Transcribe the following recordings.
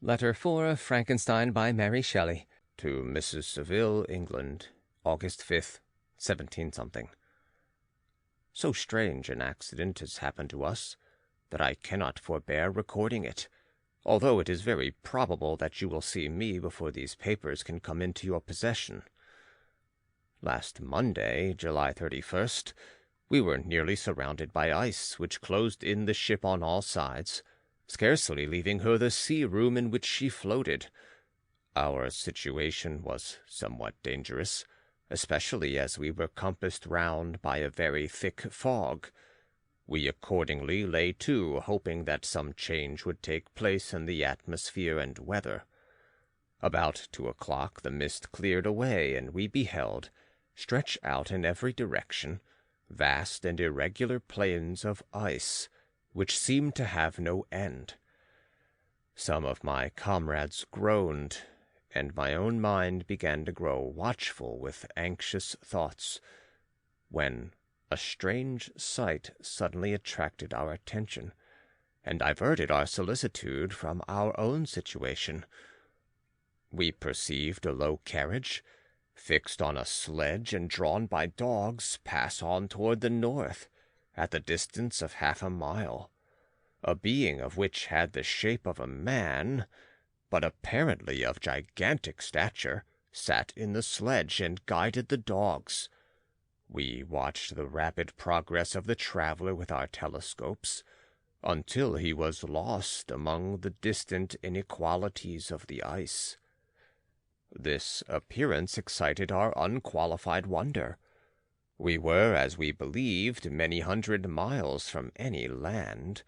Letter 4 of Frankenstein by Mary Shelley to Mrs. Saville, England, August 5th, 17-something. So strange an accident has happened to us that I cannot forbear recording it, although it is very probable that you will see me before these papers can come into your possession. Last Monday, July 31st, we were nearly surrounded by ice, which closed in the ship on all sides, scarcely leaving her the sea-room in which she floated. Our situation was somewhat dangerous, especially as we were compassed round by a very thick fog. We accordingly lay to, hoping that some change would take place in the atmosphere and weather. About 2 o'clock the mist cleared away, and we beheld, stretched out in every direction, vast and irregular plains of ice, which seemed to have no end. Some of my comrades groaned, and my own mind began to grow watchful with anxious thoughts, when a strange sight suddenly attracted our attention, and diverted our solicitude from our own situation. We perceived a low carriage, fixed on a sledge and drawn by dogs, pass on toward the north, at the distance of 1/2 mile. A being of which had the shape of a man, but apparently of gigantic stature, sat in the sledge and guided the dogs. We watched the rapid progress of the traveler with our telescopes, until he was lost among the distant inequalities of the ice. This appearance excited our unqualified wonder. We were, as we believed, many hundred miles from any land,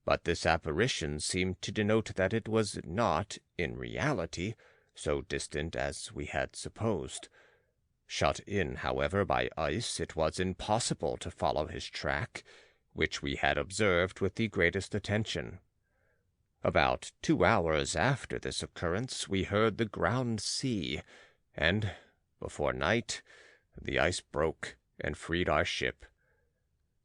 but this apparition seemed to denote that it was not, in reality, so distant as we had supposed. Shut in, however, by ice, it was impossible to follow his track, which we had observed with the greatest attention. About 2 hours after this occurrence we heard the ground sea, and, before night, the ice broke and freed our ship.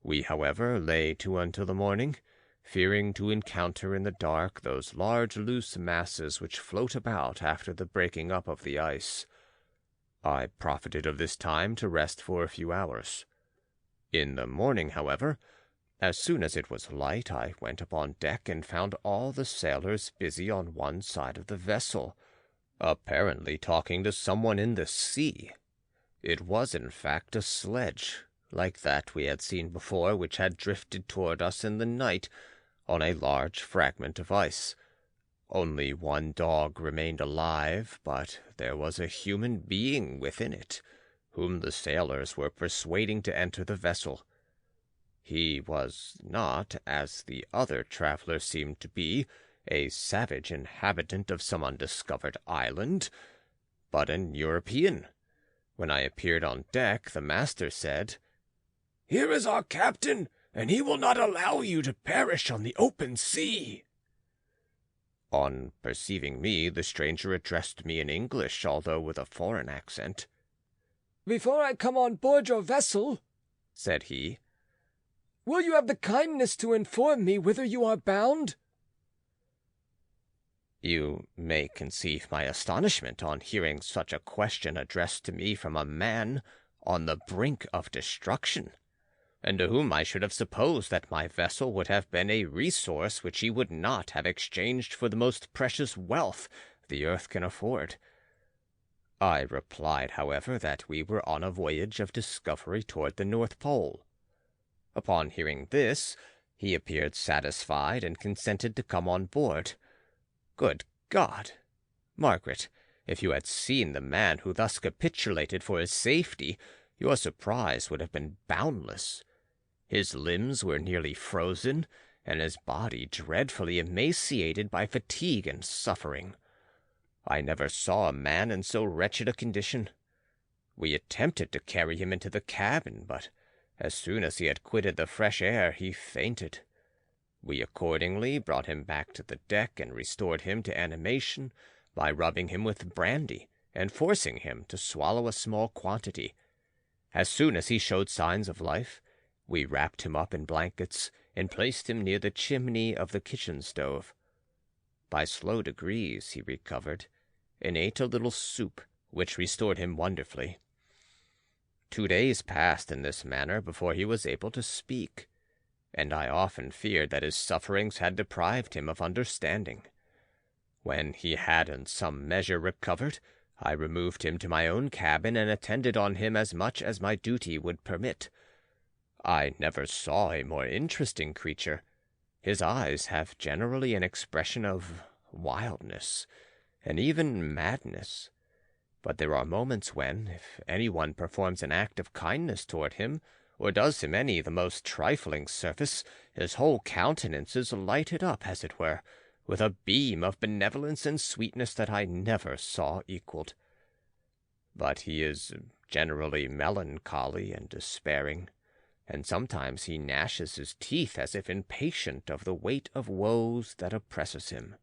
We, however, lay to until the morning, fearing to encounter in the dark those large loose masses which float about after the breaking up of the ice. I profited of this time to rest for a few hours. In the morning, however, as soon as it was light, I went upon deck and found all the sailors busy on one side of the vessel, apparently talking to someone in the sea. It was, in fact, a sledge, like that we had seen before, which had drifted toward us in the night on a large fragment of ice. Only one dog remained alive, but there was a human being within it, whom the sailors were persuading to enter the vessel. He was not, as the other traveler seemed to be, a savage inhabitant of some undiscovered island, but an European. When I appeared on deck, the master said, "Here is our captain, and he will not allow you to perish on the open sea." On perceiving me, the stranger addressed me in English, although with a foreign accent. "Before I come on board your vessel," said he, "will you have the kindness to inform me whither you are bound?" You may conceive my astonishment on hearing such a question addressed to me from a man on the brink of destruction, and to whom I should have supposed that my vessel would have been a resource which he would not have exchanged for the most precious wealth the earth can afford. I replied, however, that we were on a voyage of discovery toward the North Pole. Upon hearing this, he appeared satisfied and consented to come on board. Good God! Margaret, if you had seen the man who thus capitulated for his safety, your surprise would have been boundless. His limbs were nearly frozen, and his body dreadfully emaciated by fatigue and suffering. I never saw a man in so wretched a condition. We attempted to carry him into the cabin, but as soon as he had quitted the fresh air, he fainted. We accordingly brought him back to the deck and restored him to animation by rubbing him with brandy and forcing him to swallow a small quantity. As soon as he showed signs of life, we wrapped him up in blankets and placed him near the chimney of the kitchen stove. by slow degrees he recovered, and ate a little soup, which restored him wonderfully. 2 days passed in this manner before he was able to speak, and I often feared that his sufferings had deprived him of understanding. When he had in some measure recovered, I removed him to my own cabin and attended on him as much as my duty would permit. I never saw a more interesting creature. His eyes have generally an expression of wildness, and even madness. But there are moments when, if anyone performs an act of kindness toward him, or does him any the most trifling service, his whole countenance is lighted up, as it were, with a beam of benevolence and sweetness that I never saw equaled. But he is generally melancholy and despairing, and sometimes he gnashes his teeth as if impatient of the weight of woes that oppresses him.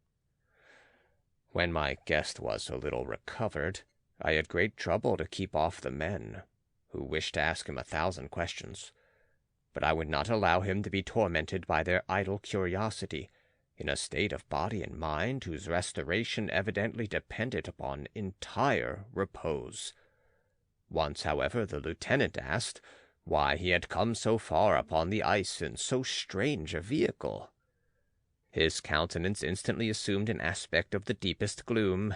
When my guest was a little recovered, I had great trouble to keep off the men, who wished to ask him 1,000 questions, but I would not allow him to be tormented by their idle curiosity, in a state of body and mind whose restoration evidently depended upon entire repose. Once, however, the lieutenant asked why he had come so far upon the ice in so strange a vehicle. His countenance instantly assumed an aspect of the deepest gloom,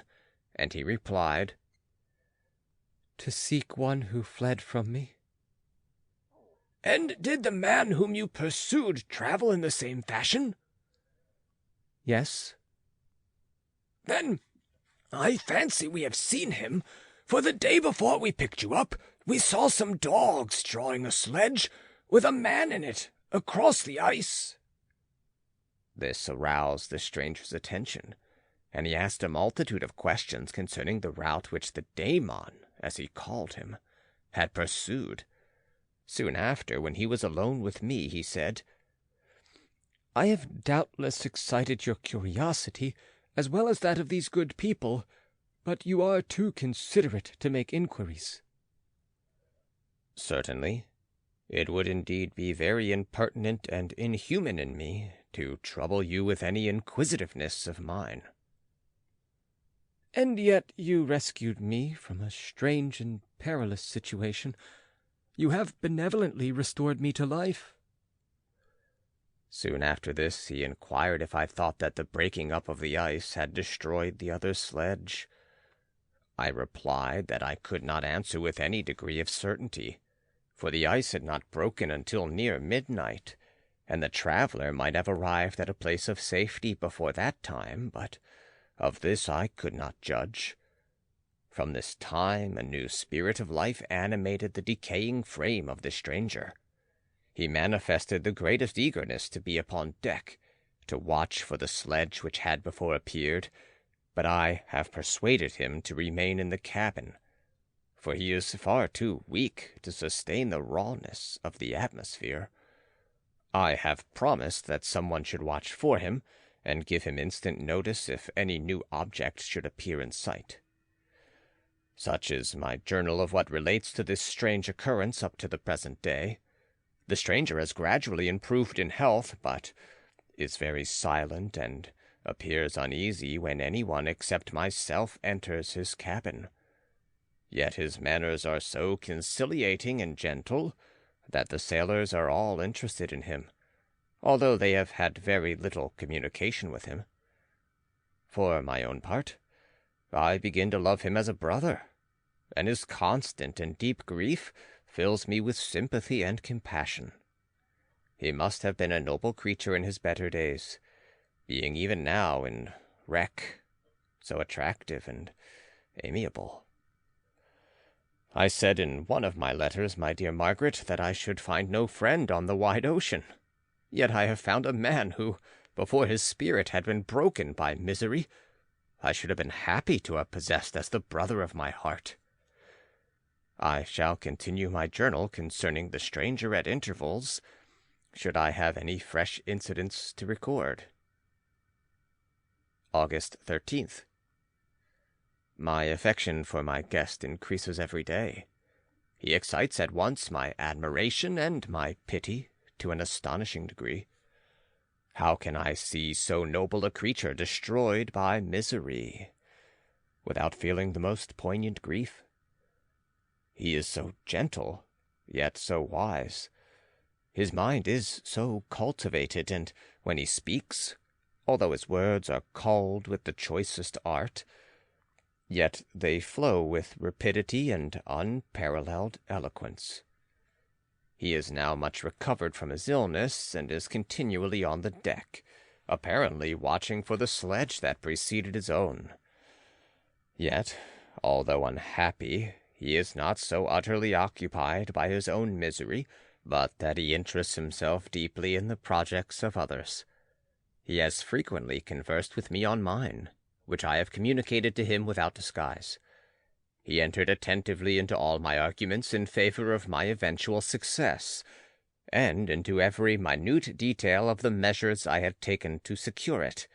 and he replied, "To seek one who fled from me." "And did the man whom you pursued travel in the same fashion?" "Yes." "Then I fancy we have seen him, for the day before we picked you up, we saw some dogs drawing a sledge with a man in it across the ice." This aroused the stranger's attention, and he asked a multitude of questions concerning the route which the daemon, as he called him, had pursued. Soon after, when he was alone with me, he said, "I have doubtless excited your curiosity, as well as that of these good people, but you are too considerate to make inquiries." "Certainly. It would indeed be very impertinent and inhuman in me to trouble you with any inquisitiveness of mine." "And yet you rescued me from a strange and perilous situation. You have benevolently restored me to life." Soon after this he inquired if I thought that the breaking up of the ice had destroyed the other sledge. I replied that I could not answer with any degree of certainty, for the ice had not broken until near midnight, and the traveler might have arrived at a place of safety before that time, but of this I could not judge. From this time a new spirit of life animated the decaying frame of the stranger. He manifested the greatest eagerness to be upon deck, to watch for the sledge which had before appeared, but I have persuaded him to remain in the cabin, for he is far too weak to sustain the rawness of the atmosphere. I have promised that someone should watch for him, and give him instant notice if any new object should appear in sight. Such is my journal of what relates to this strange occurrence up to the present day. The stranger has gradually improved in health, but is very silent and appears uneasy when anyone except myself enters his cabin. Yet his manners are so conciliating and gentle that the sailors are all interested in him, although they have had very little communication with him. For my own part, I begin to love him as a brother, and his constant and deep grief fills me with sympathy and compassion. He must have been a noble creature in his better days, being even now in wreck, so attractive and amiable. I said in one of my letters, my dear Margaret, that I should find no friend on the wide ocean. Yet I have found a man who, before his spirit had been broken by misery, I should have been happy to have possessed as the brother of my heart. I shall continue my journal concerning the stranger at intervals, should I have any fresh incidents to record. August 13th. My affection for my guest increases every day. He excites at once my admiration and my pity to an astonishing degree. How can I see so noble a creature destroyed by misery, without feeling the most poignant grief? He is so gentle, yet so wise. His mind is so cultivated, and when he speaks, although his words are culled with the choicest art, yet they flow with rapidity and unparalleled eloquence. He is now much recovered from his illness, and is continually on the deck, apparently watching for the sledge that preceded his own. Yet, although unhappy, he is not so utterly occupied by his own misery, but that he interests himself deeply in the projects of others. He has frequently conversed with me on mine, which I have communicated to him without disguise. He entered attentively into all my arguments in favor of my eventual success, and into every minute detail of the measures I had taken to secure it.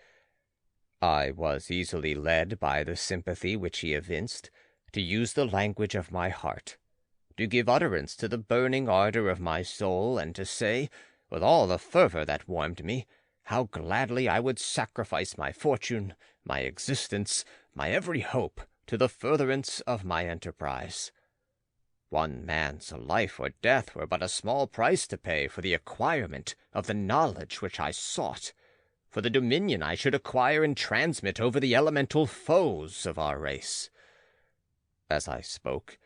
I was easily led by the sympathy which he evinced to use the language of my heart, to give utterance to the burning ardor of my soul, and to say, with all the fervor that warmed me, how gladly I would sacrifice my fortune, my existence, my every hope, to the furtherance of my enterprise. One man's life or death were but a small price to pay for the acquirement of the knowledge which I sought, for the dominion I should acquire and transmit over the elemental foes of our race. As I spoke,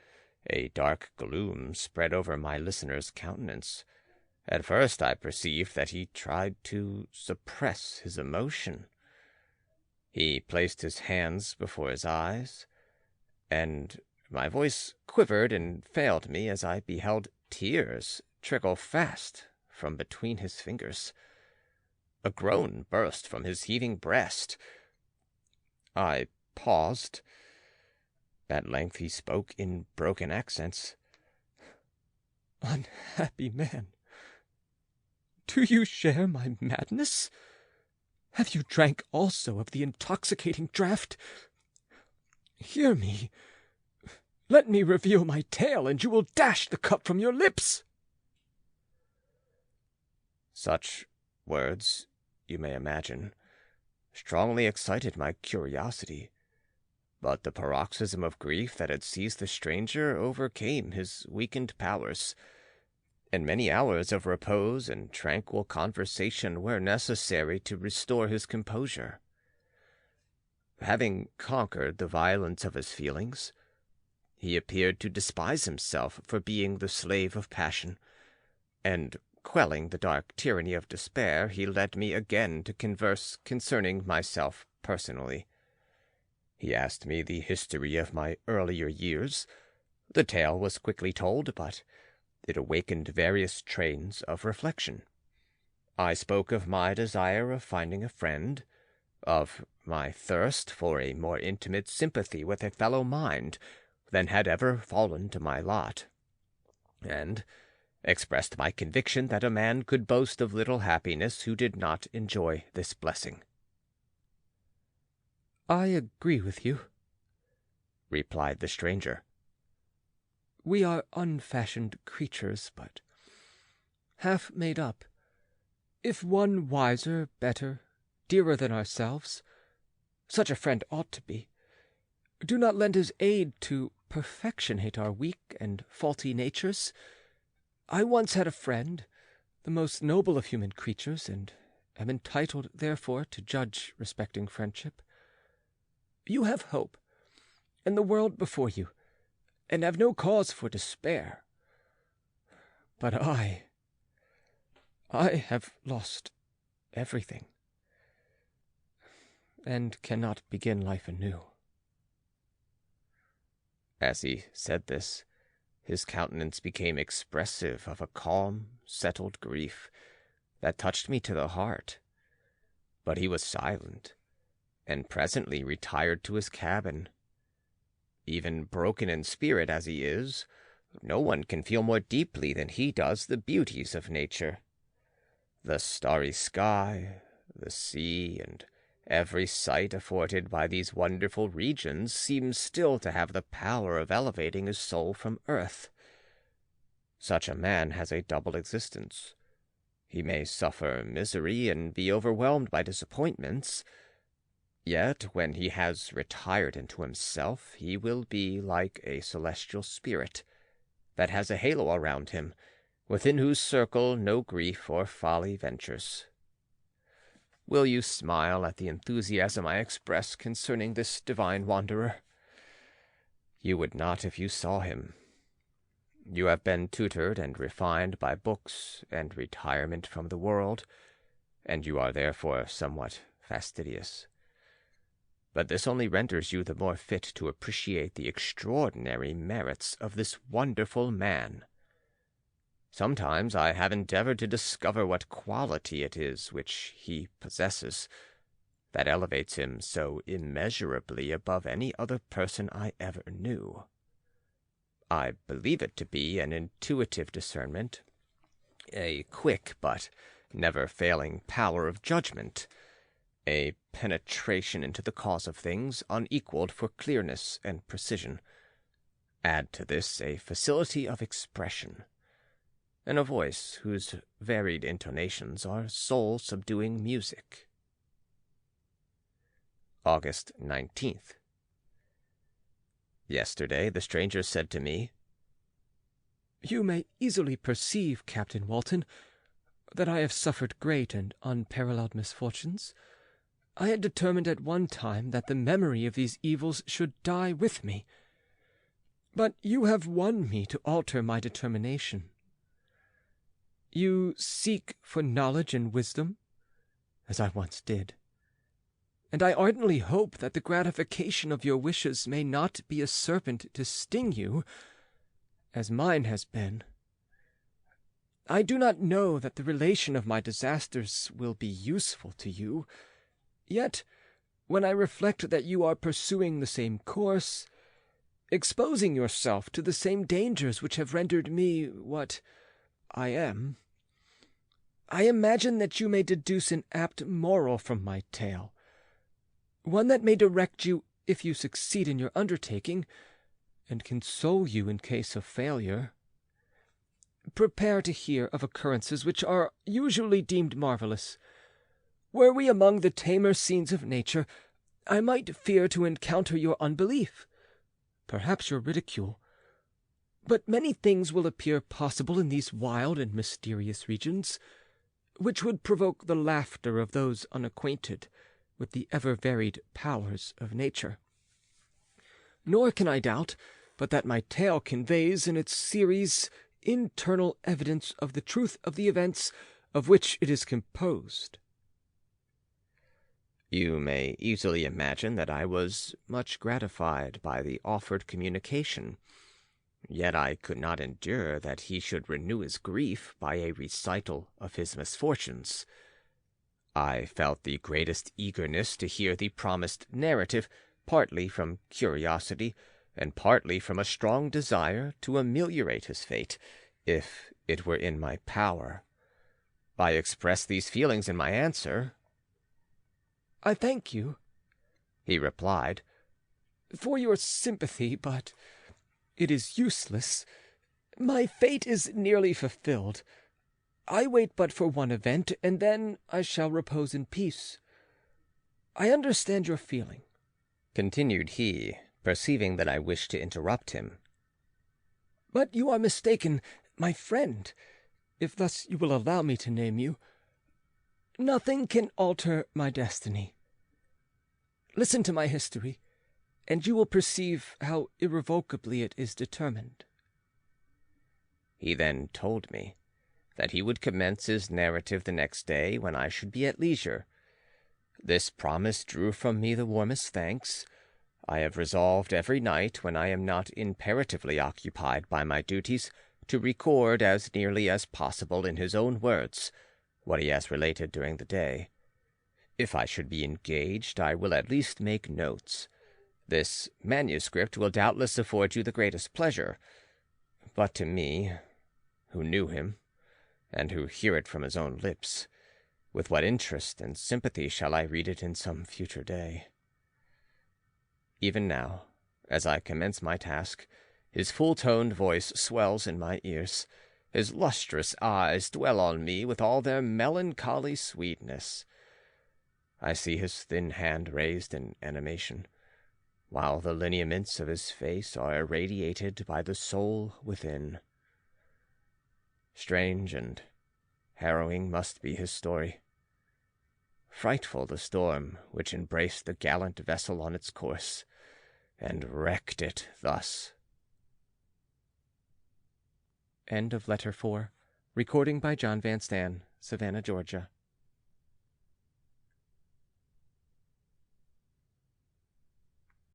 a dark gloom spread over my listener's countenance. At first I perceived that he tried to suppress his emotion. He placed his hands before his eyes, and my voice quivered and failed me as I beheld tears trickle fast from between his fingers. A groan burst from his heaving breast. I paused. At length he spoke in broken accents. "Unhappy man, do you share my madness? Have you drank also of the intoxicating draught? Hear me. Let me reveal my tale, and you will dash the cup from your lips." Such words, you may imagine, strongly excited my curiosity, but the paroxysm of grief that had seized the stranger overcame his weakened powers, and many hours of repose and tranquil conversation were necessary to restore his composure. Having conquered the violence of his feelings, he appeared to despise himself for being the slave of passion, and, quelling the dark tyranny of despair, he led me again to converse concerning myself personally. He asked me the history of my earlier years. The tale was quickly told, but it awakened various trains of reflection. I spoke of my desire of finding a friend, of my thirst for a more intimate sympathy with a fellow mind than had ever fallen to my lot, and expressed my conviction that a man could boast of little happiness who did not enjoy this blessing. "I agree with you," replied the stranger. "We are unfashioned creatures, but half made up. If one wiser, better, dearer than ourselves, such a friend ought to be, do not lend his aid to perfectionate our weak and faulty natures. I once had a friend, the most noble of human creatures, and am entitled, therefore, to judge respecting friendship. You have hope, and the world before you, and have no cause for despair. But I have lost everything, and cannot begin life anew." As he said this, his countenance became expressive of a calm, settled grief that touched me to the heart. But he was silent, and presently retired to his cabin. Even broken in spirit as he is, no one can feel more deeply than he does the beauties of nature. The starry sky, the sea, and every sight afforded by these wonderful regions seems still to have the power of elevating his soul from earth. Such a man has a double existence. He may suffer misery and be overwhelmed by disappointments, yet when he has retired into himself, he will be like a celestial spirit that has a halo around him, within whose circle no grief or folly ventures. Will you smile at the enthusiasm I express concerning this divine wanderer? You would not if you saw him. You have been tutored and refined by books and retirement from the world, and you are therefore somewhat fastidious. But this only renders you the more fit to appreciate the extraordinary merits of this wonderful man. Sometimes I have endeavored to discover what quality it is which he possesses that elevates him so immeasurably above any other person I ever knew. I believe it to be an intuitive discernment, a quick but never failing power of judgment, a penetration into the cause of things unequaled for clearness and precision. Add to this a facility of expression, and a voice whose varied intonations are soul-subduing music. August 19th. Yesterday the stranger said to me, "You may easily perceive, Captain Walton, that I have suffered great and unparalleled misfortunes. I had determined at one time that the memory of these evils should die with me. But you have won me to alter my determination. You seek for knowledge and wisdom, as I once did, and I ardently hope that the gratification of your wishes may not be a serpent to sting you, as mine has been. I do not know that the relation of my disasters will be useful to you, yet when I reflect that you are pursuing the same course, exposing yourself to the same dangers which have rendered me what I am, I imagine that you may deduce an apt moral from my tale, one that may direct you if you succeed in your undertaking, and console you in case of failure. Prepare to hear of occurrences which are usually deemed marvelous. Were we among the tamer scenes of nature, I might fear to encounter your unbelief, perhaps your ridicule. But many things will appear possible in these wild and mysterious regions, which would provoke the laughter of those unacquainted with the ever-varied powers of nature. Nor can I doubt but that my tale conveys in its series internal evidence of the truth of the events of which it is composed." You may easily imagine that I was much gratified by the offered communication, yet I could not endure that he should renew his grief by a recital of his misfortunes. I felt the greatest eagerness to hear the promised narrative, partly from curiosity, and partly from a strong desire to ameliorate his fate, if it were in my power. I expressed these feelings in my answer. "I thank you," he replied, "for your sympathy, but it is useless. My fate is nearly fulfilled. I wait but for one event, and then I shall repose in peace. I understand your feeling," continued he, perceiving that I wished to interrupt him. "but you are mistaken, my friend, if thus you will allow me to name you. Nothing can alter my destiny. Listen to my history, and you will perceive how irrevocably it is determined." He then told me that he would commence his narrative the next day when I should be at leisure. This promise drew from me the warmest thanks. I have resolved every night, when I am not imperatively occupied by my duties, to record as nearly as possible in his own words what he has related during the day. If I should be engaged, I will at least make notes. This manuscript will doubtless afford you the greatest pleasure, but to me, who knew him, and who hear it from his own lips, with what interest and sympathy shall I read it in some future day? Even now, as I commence my task, his full-toned voice swells in my ears, His lustrous eyes dwell on me with all their melancholy sweetness. I see his thin hand raised in animation, while the lineaments of his face are irradiated by the soul within. Strange and harrowing must be his story. Frightful the storm which embraced the gallant vessel on its course, and wrecked it thus. End of Letter 4. Recording by John Van Stan, Savannah, Georgia.